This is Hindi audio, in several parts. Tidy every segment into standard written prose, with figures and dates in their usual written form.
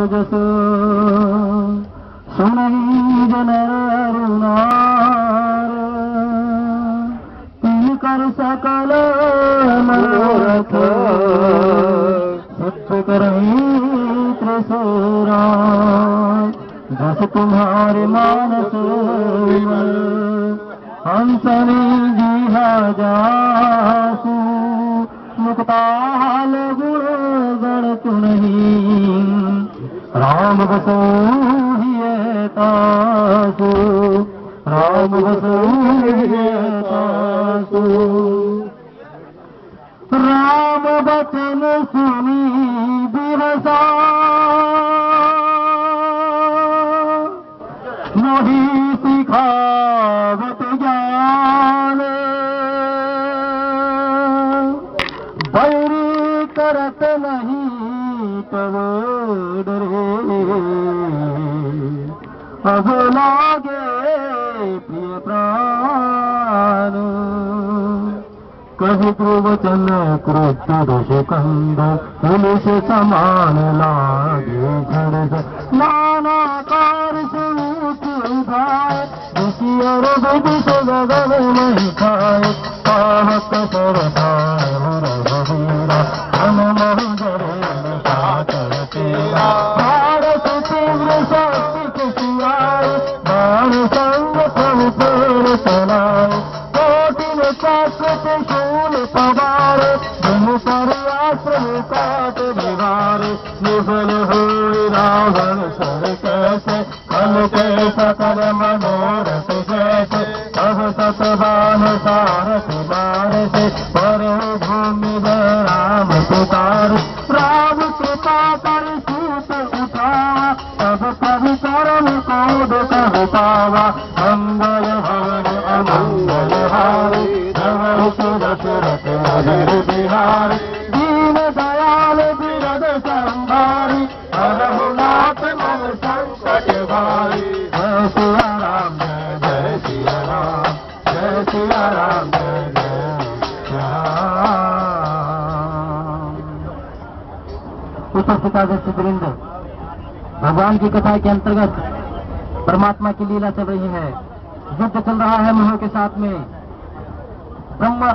जस सुनहि जन रुनार तिन कर सकल मनोरथ सिद्ध करहि त्रिसुरा जस तुम्हारे मानस हंसनी जिहा जासु मुक्ताल गुण गण तुनहि राम बसो तासु राम बसो तासु राम बचन सुनी बिरसा मोहि सिखावत ज्ञान बैरी करत नहीं तब डरे अब लागे प्रिय प्राण कभी प्रवचन क्रोध दोष कंद पुलिस समान लागे झड़ नाना कार स्वरूप उधाय ऋषि और विदित गगन में खाए पाहक सरदार हीरा हम मोहरे साकर तेरा भारत तीव्र शक्ति कुशियाए बाण संग प्रभु पेड़ चलाए कोटिन चक्र शूल पवार धनु पर आश्रम काट निवार निफल हो रावण सर कैसे कल के सकल मनोरथ जैसे अब सतवान सारथ बार से पर भूमि राम पुकार राम कृपा कर सूत उठावा तब कवि करम कोद कह पावा मंगल भवन अमंगल हारी दशरथ हर बिहार दीन दयाल बिरद संभारी रघुनाथ मन संकट भारी जय सिया राम जय सिया राम जय सिया राम जय राम। उपस्थित वृंद भगवान की कथा के अंतर्गत परमात्मा की लीला चल रही है। युद्ध चल रहा है मोह के साथ में। ब्रह्म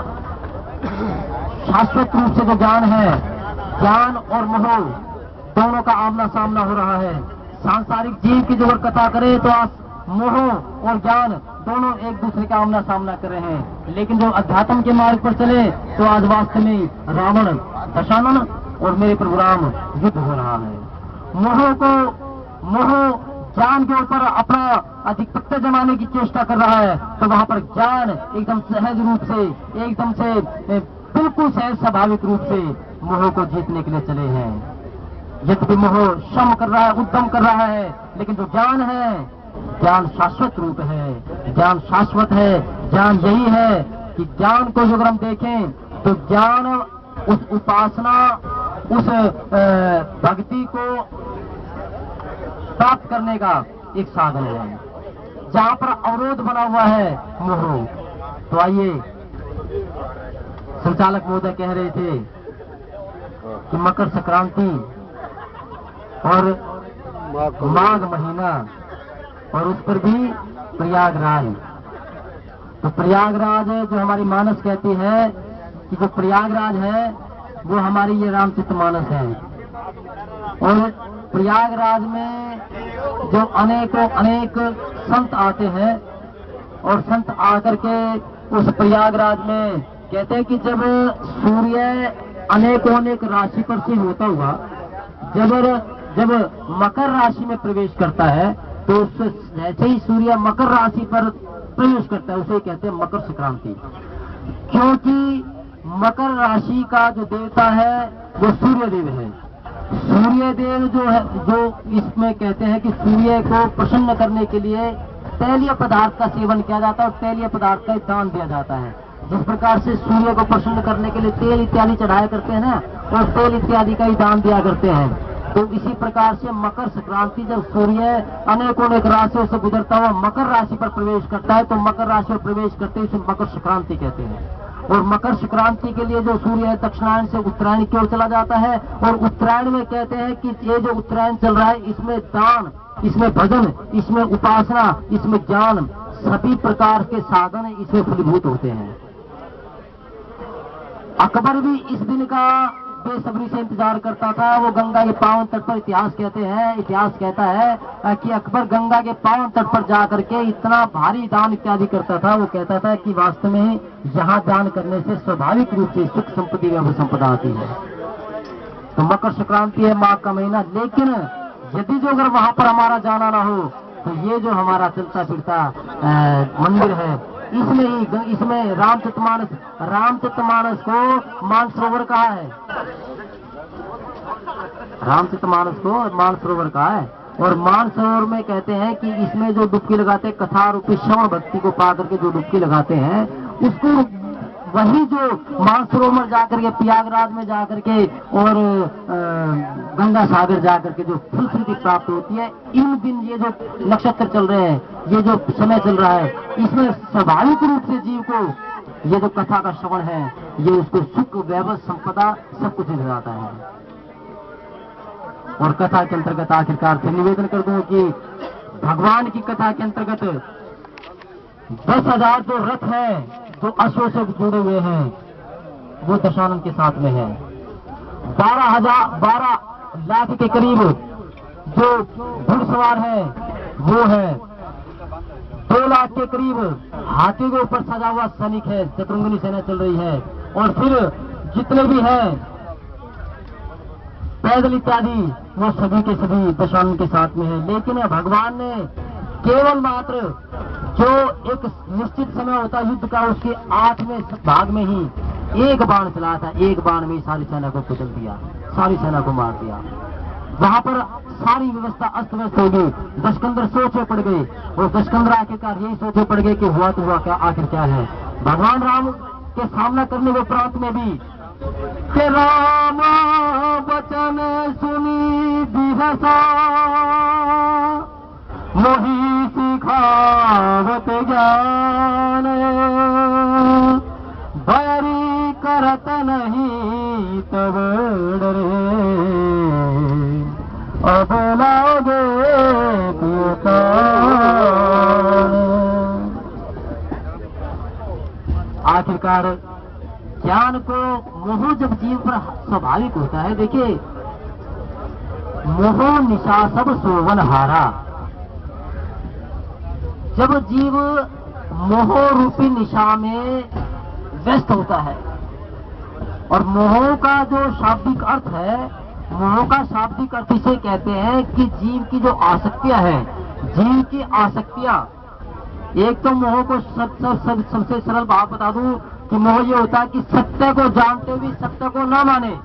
शाश्वत रूप से जो ज्ञान है, ज्ञान और मोह दोनों का आमना सामना हो रहा है। सांसारिक जीव की जो कथा करे तो आज मोह और ज्ञान दोनों एक दूसरे का आमना सामना कर रहे हैं, लेकिन जो अध्यात्म के मार्ग पर चले तो आज वास्तव में रावण दशानन और मेरे प्रभु राम युद्ध हो रहा है। मोह ज्ञान के ऊपर अपना अधिपत्य जमाने की चेष्टा कर रहा है, तो वहां पर ज्ञान एकदम सहज रूप से, एकदम से बिल्कुल सहज स्वाभाविक रूप से मोह को जीतने के लिए चले हैं। यद्यपि मोह श्रम कर रहा है, उद्यम कर रहा है, लेकिन जो ज्ञान है, ज्ञान शाश्वत रूप है, ज्ञान शाश्वत है। ज्ञान यही है कि ज्ञान को अगर हम देखें तो ज्ञान उस उपासना, उस भक्ति को प्राप्त करने का एक साधन है। जहां पर अवरोध बना हुआ है मोह, तो आइए, संचालक महोदय कह रहे थे कि मकर संक्रांति और माघ महीना और उस पर भी प्रयागराज। तो प्रयागराज जो हमारी मानस कहती है कि जो प्रयागराज है वो हमारी ये रामचरित मानस है। और प्रयागराज में जो अनेक संत आते हैं और संत आकर के उस प्रयागराज में कहते हैं कि जब सूर्य अनेक राशि पर से होता हुआ जब मकर राशि में प्रवेश करता है, तो जैसे ही सूर्य मकर राशि पर प्रवेश करता है उसे कहते हैं मकर संक्रांति। क्योंकि मकर राशि का जो देवता है वो सूर्य देव है। सूर्य देव जो है, जो इसमें कहते हैं कि सूर्य को प्रसन्न करने के लिए तैलीय पदार्थ का सेवन किया जाता है और तैलीय पदार्थ का दान दिया जाता है। जिस प्रकार से सूर्य को प्रसन्न करने के लिए तेल इत्यादि चढ़ाया करते हैं ना, और तेल इत्यादि का ही दान दिया करते हैं, तो इसी प्रकार से मकर संक्रांति जब सूर्य अनेकों राशियों से गुजरता हुआ मकर राशि पर प्रवेश करता है, तो मकर राशि पर प्रवेश करते ही उसे मकर संक्रांति कहते हैं। और मकर संक्रांति के लिए जो सूर्य है दक्षिणायन से उत्तरायण की ओर चला जाता है, और उत्तरायण में कहते हैं कि ये जो उत्तरायण चल रहा है इसमें दान, इसमें भजन, इसमें उपासना, इसमें ज्ञान, सभी प्रकार के साधन इसमें फलीभूत होते हैं। अकबर भी इस दिन का बेसब्री से इंतजार करता था। वो गंगा के पावन तट पर इतिहास कहता है कि अकबर गंगा के पावन तट पर जाकर के इतना भारी दान इत्यादि करता था। वो कहता था कि वास्तव में यहाँ दान करने से स्वाभाविक रूप से सुख संपत्ति व संपदा आती है। तो मकर संक्रांति है, माघ का महीना, लेकिन यदि जो अगर वहां पर हमारा जाना ना हो तो ये जो हमारा चलता फिरता मंदिर है इसमें रामचरितमानस को मानसरोवर कहा है, रामचरितमानस को मानसरोवर कहा है। और मानसरोवर में कहते हैं कि इसमें जो डुबकी लगाते हैं, कथा रूपी श्रवण भक्ति को पा करके जो डुबकी लगाते हैं, उसको वही जो मानसरोवर जाकर के प्रयागराज में जाकर के और गंगा सागर जाकर के जो फलश्रुति प्राप्त होती है, इन दिन ये जो नक्षत्र चल रहे हैं, ये जो समय चल रहा है, इसमें स्वाभाविक रूप से जीव को ये जो कथा का श्रवण है ये उसको सुख वैभव संपदा सब कुछ मिल जाता है। और कथा के अंतर्गत आखिरकार फिर निवेदन कर दूं कि भगवान की कथा के अंतर्गत 10,000 जो रथ है जो अश्व से जुड़े हुए हैं वो दशानन के साथ में है। 12 लाख के करीब जो घुड़सवार है वो है। 2 लाख के करीब हाथी के ऊपर सजा हुआ सैनिक है, चतुरंगनी सेना चल रही है। और फिर जितने भी हैं पैदल इत्यादि वो सभी के सभी दशानन के साथ में है। लेकिन भगवान ने केवल मात्र जो एक निश्चित समय होता है युद्ध का, उसके 8वें भाग में ही एक बाण चला था, एक बाण में सारी सेना को कुचल दिया, सारी सेना को मार दिया। वहां पर सारी व्यवस्था अस्त व्यस्त हो गई। दशकंदर सोचे पड़ गए, और दशकंदर आखिरकार यही सोचे पड़ गए कि हुआ तो हुआ क्या, आखिर क्या है। भगवान राम के सामना करने के प्रांत में भी कि राम वचन सुनी बिहसा मोही सिखावत ज्ञान, बैरी करत नहीं तब डरे, अब लागे पिता। आखिरकार ज्ञान को मोह जब जीव पर स्वाभाविक होता है, देखिए मोह निशा सब सोवन हारा, जब जीव मोह रूपी निशा में व्यस्त होता है। और मोह का जो शाब्दिक अर्थ है, मोह का शाब्दिक अर्थ इसे कहते हैं कि जीव की जो आसक्तियां हैं, जीव की आसक्तियां, एक तो मोह को सबसे सरल भाव बता दूं कि मोह ये होता है कि सत्य को जानते हुए सत्य को ना माने,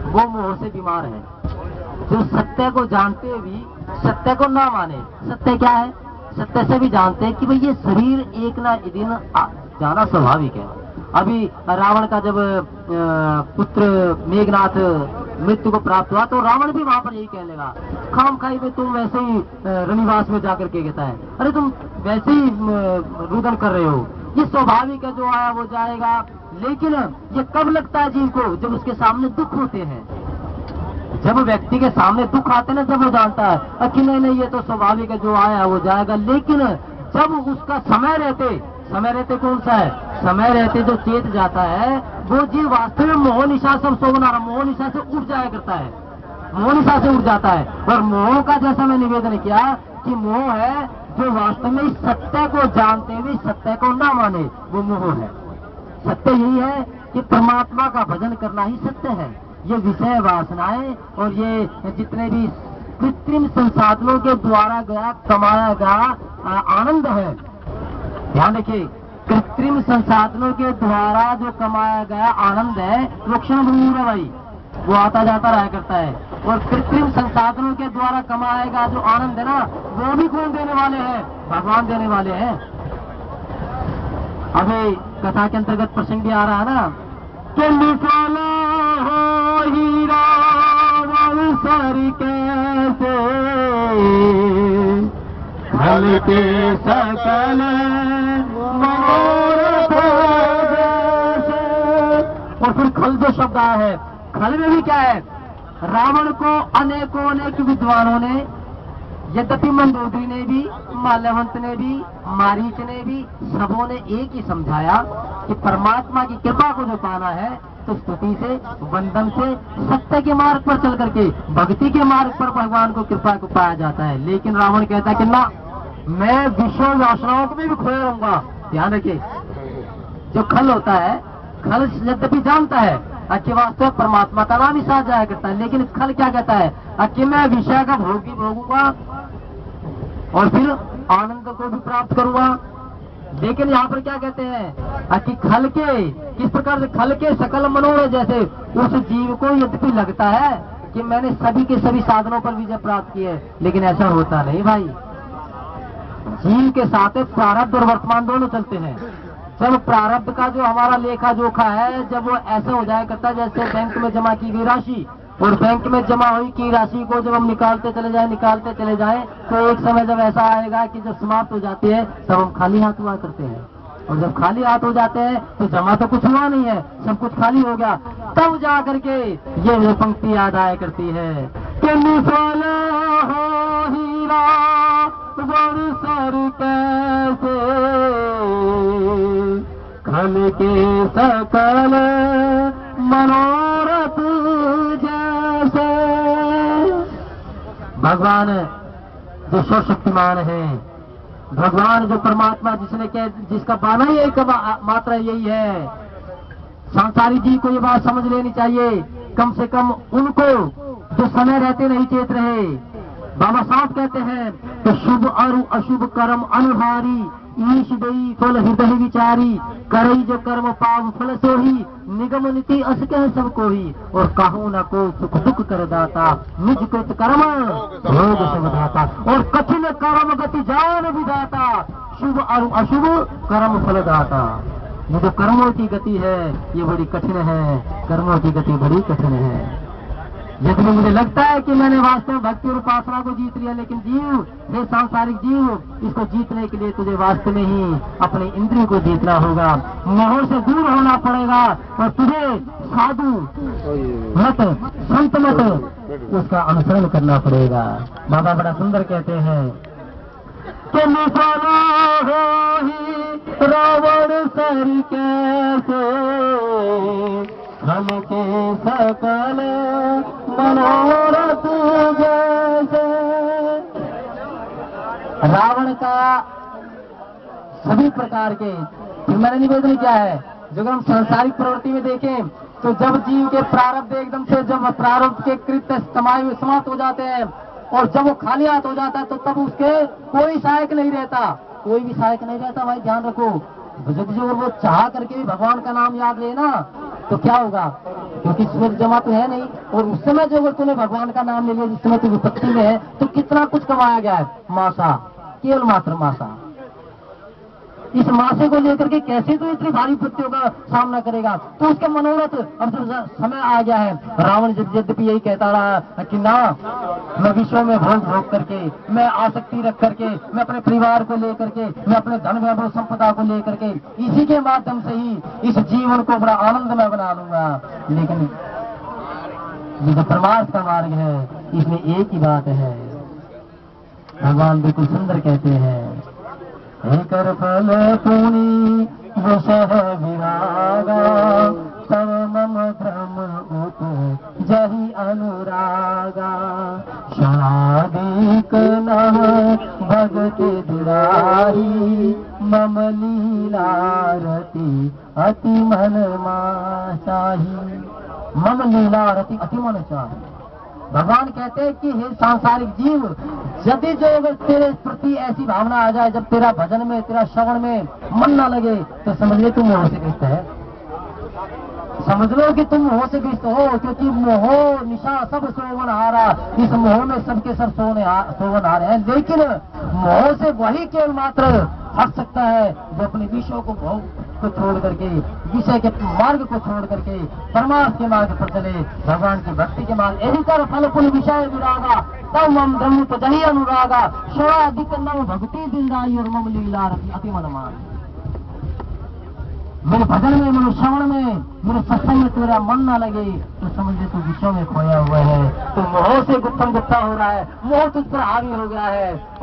वो मोह से बीमार है। जो सत्य को जानते हुए भी सत्य को ना माने, सत्य क्या है, सत्य से भी जानते हैं कि भाई ये शरीर एक ना एक दिन जाना स्वाभाविक है। अभी रावण का जब पुत्र मेघनाथ मृत्यु को प्राप्त हुआ तो रावण भी वहां पर यही कहने लगा, खाम खाई में तुम वैसे ही रनिवास में जाकर के कहता है, अरे तुम वैसे ही रुदन कर रहे हो, ये स्वाभाविक है, जो आया वो जाएगा। लेकिन ये कब लगता है जीव को, जब उसके सामने दुख होते हैं, जब व्यक्ति के सामने दुख आते ना, जब वो जानता है कि नहीं ये तो स्वाभाविक है, जो आया वो जाएगा। लेकिन जब उसका समय रहते कौन सा है, समय रहते जो चेत जाता है वो जीव वास्तव में मोह निशा सब सोना, मोह निशा से उठ जाया करता है, मोह निशा से उठ जाता है। और मोह का जैसा मैं निवेदन किया कि मोह है जो वास्तव में सत्य को जानते हुए सत्य को ना माने, वो मोह है। सत्य यही है कि परमात्मा का भजन करना ही सत्य है। ये विषय वासनाएं और ये जितने भी कृत्रिम संसाधनों के द्वारा कमाया गया आनंद है, ध्यान रखिए, कृत्रिम संसाधनों के द्वारा जो कमाया गया आनंद है वो क्षण भंगुर है भाई, वो आता जाता रहा करता है। और कृत्रिम संसाधनों के द्वारा कमाया गया जो आनंद है ना, वो भी कौन देने वाले हैं, भगवान देने वाले हैं। अभी कथा के अंतर्गत प्रसंग भी आ रहा है ना कि निशाना हो हीरा वंसर कैसे फल के सकल मनोरथ जैसे, और फिर खल जो शब्द आया है, खल में भी क्या है, रावण को अनेकों अनेक विद्वानों ने, यद्यपि मंदोदरी ने भी, माल्यवंत ने भी, मारीच ने भी, सबों ने एक ही समझाया कि परमात्मा की कृपा को जो पाना है तो स्तुति से, वंदन से, सत्य के मार्ग पर चल करके, भक्ति के मार्ग पर भगवान को कृपा को पाया जाता है। लेकिन रावण कहता है कि ना, मैं विश्व वासनाओं में भी खोया रहूंगा। ध्यान रखिए, जो खल होता है, खल यद्यपि जानता है कि वास्तव परमात्मा का नाम ही साथ जाया करता है, लेकिन खल क्या कहता है कि मैं विषय का भोग भी भोगूंगा और फिर आनंद को भी प्राप्त करूंगा। लेकिन यहाँ पर क्या कहते हैं कि खल के, किस प्रकार से खल के सकल मनोरथ, जैसे उस जीव को यद्यपि लगता है कि मैंने सभी के सभी साधनों पर विजय प्राप्त की है, लेकिन ऐसा होता नहीं भाई। जीव के साथ प्रारब्ध और वर्तमान दोनों चलते हैं। जब प्रारब्ध का जो हमारा लेखा जोखा है, जब वो ऐसा हो जाया करता है जैसे बैंक में जमा की गई राशि, और बैंक में जमा हुई की राशि को जब हम निकालते चले जाएं, तो एक समय जब ऐसा आएगा कि जब समाप्त हो जाती है तब हम खाली हाथ हुआ करते हैं। और जब खाली हाथ हो जाते हैं तो जमा तो कुछ हुआ नहीं है, सब कुछ खाली हो गया, तब जा करके ये पंक्ति याद आया करती है कि निफल हो हीरा बरसर कैसे, खल के सकल मनोरथ जैसे। भगवान जो सर्वशक्तिमान है, भगवान जो परमात्मा, जिसका बाना ही एक मात्रा यही है। सांसारिक जी को ये बात समझ लेनी चाहिए, कम से कम उनको जो समय रहते नहीं चेत रहे। बाबा साहब कहते हैं कि शुभ और अशुभ कर्म अनुहारी, ईश दई फल हृदय विचारी, करई जो कर्म पाव फल सोही, निगम नीति अस कह सबको ही, और कहूँ न को सुख दुख कर दाता, निज कृत कर्म भोग सब दाता, और कठिन कर्म गति जान विधाता, शुभ और अशुभ कर्म फल दाता। ये जो कर्मों की गति है ये बड़ी कठिन है, कर्मों की गति बड़ी कठिन है। यदि मुझे लगता है कि मैंने वास्तव में भक्ति और उपासना को जीत लिया, लेकिन जीव, हे सांसारिक जीव, इसको जीतने के लिए तुझे वास्तव में ही अपने इंद्रिय को जीतना होगा, मोह से दूर होना पड़ेगा, और तुझे साधु मत, संत मत, उसका अनुसरण करना पड़ेगा। बाबा बड़ा सुंदर कहते हैं कि निफला हो ही रावण सर कैसे, खल के सकल मनोरथ जैसे। रावण का सभी प्रकार के, फिर मैंने निवेदन किया है, जो हम सांसारिक प्रवृत्ति में देखें तो जब जीव के प्रारब्ध एकदम से, जब प्रारब्ध के कृत्य समाप्त हो जाते हैं और जब वो खाली हाथ हो जाता है, तो तब उसके कोई सहायक नहीं रहता, कोई भी सहायक नहीं रहता। भाई ध्यान रखो, जो वो चाह करके भी भगवान का नाम याद लेना तो क्या होगा, क्योंकि सूरज जमा तो है नहीं, और उस समय जो अगर तूने भगवान का नाम ले लिया, जिस समय तू विपत्ति में है, तो कितना कुछ कमाया गया है। मासा, केवल मात्र मासा, इस मासे को लेकर के कैसे तो इतनी भारी विपत्तियों का सामना करेगा। तो उसके मनोरथ, अब जब समय आ गया है, रावण यद्यपि यही कहता रहा कि ना, मैं विश्व में भोग करके, मैं आसक्ति रख करके, मैं अपने परिवार को लेकर के, मैं अपने धन वैभव संपदा को लेकर के, इसी के माध्यम से ही इस जीवन को बड़ा आनंदमय बना लूंगा। लेकिन ये जो परमार्थ का मार्ग है, इसमें एक ही बात है, भगवान बिल्कुल सुंदर कहते हैं, कर फल पुनि वसह विरागा, तव मम भ्रम उप जहि अनुरागा, शादिक नह भगति दुरारी, मम लीला रति अति मन माही, मम लीला रति अति मन चाही। भगवान कहते हैं कि हे सांसारिक जीव, यदि जो अगर तेरे प्रति ऐसी भावना आ जाए, जब तेरा भजन में, तेरा श्रवण में मन ना लगे, तो समझ ले तुम मोह से ग्रस्त है, समझ लो कि तुम मोह से ग्रस्त हो, क्योंकि मोह निशा सब सोवन हारा, इस मोह में सबके सब सोवन हारे हैं। लेकिन मोह से वही केवल मात्र हट सकता है जो अपने विषयों को, भोग को छोड़ करके, विषय के मार्ग को छोड़ करके परमार्थ के मार्ग पर चले, भगवान की भक्ति के मार्ग। यही कर फल पुल विषय विरागा, तब मम ब्रह्म तजहि अनुरागा, शोड़ा अधिक नव भक्ति दिलदाई, और मम लीला अति मन मान। मेरे भजन में, मेरे श्रवण में, मेरे सत्संग में तेरा मन ना लगे तो समझ ले तू विषयों में खोया हुआ है। तो मोह से गुत्थम गुत्था हो रहा है, मोह तुझ पर हावी हो गया है। और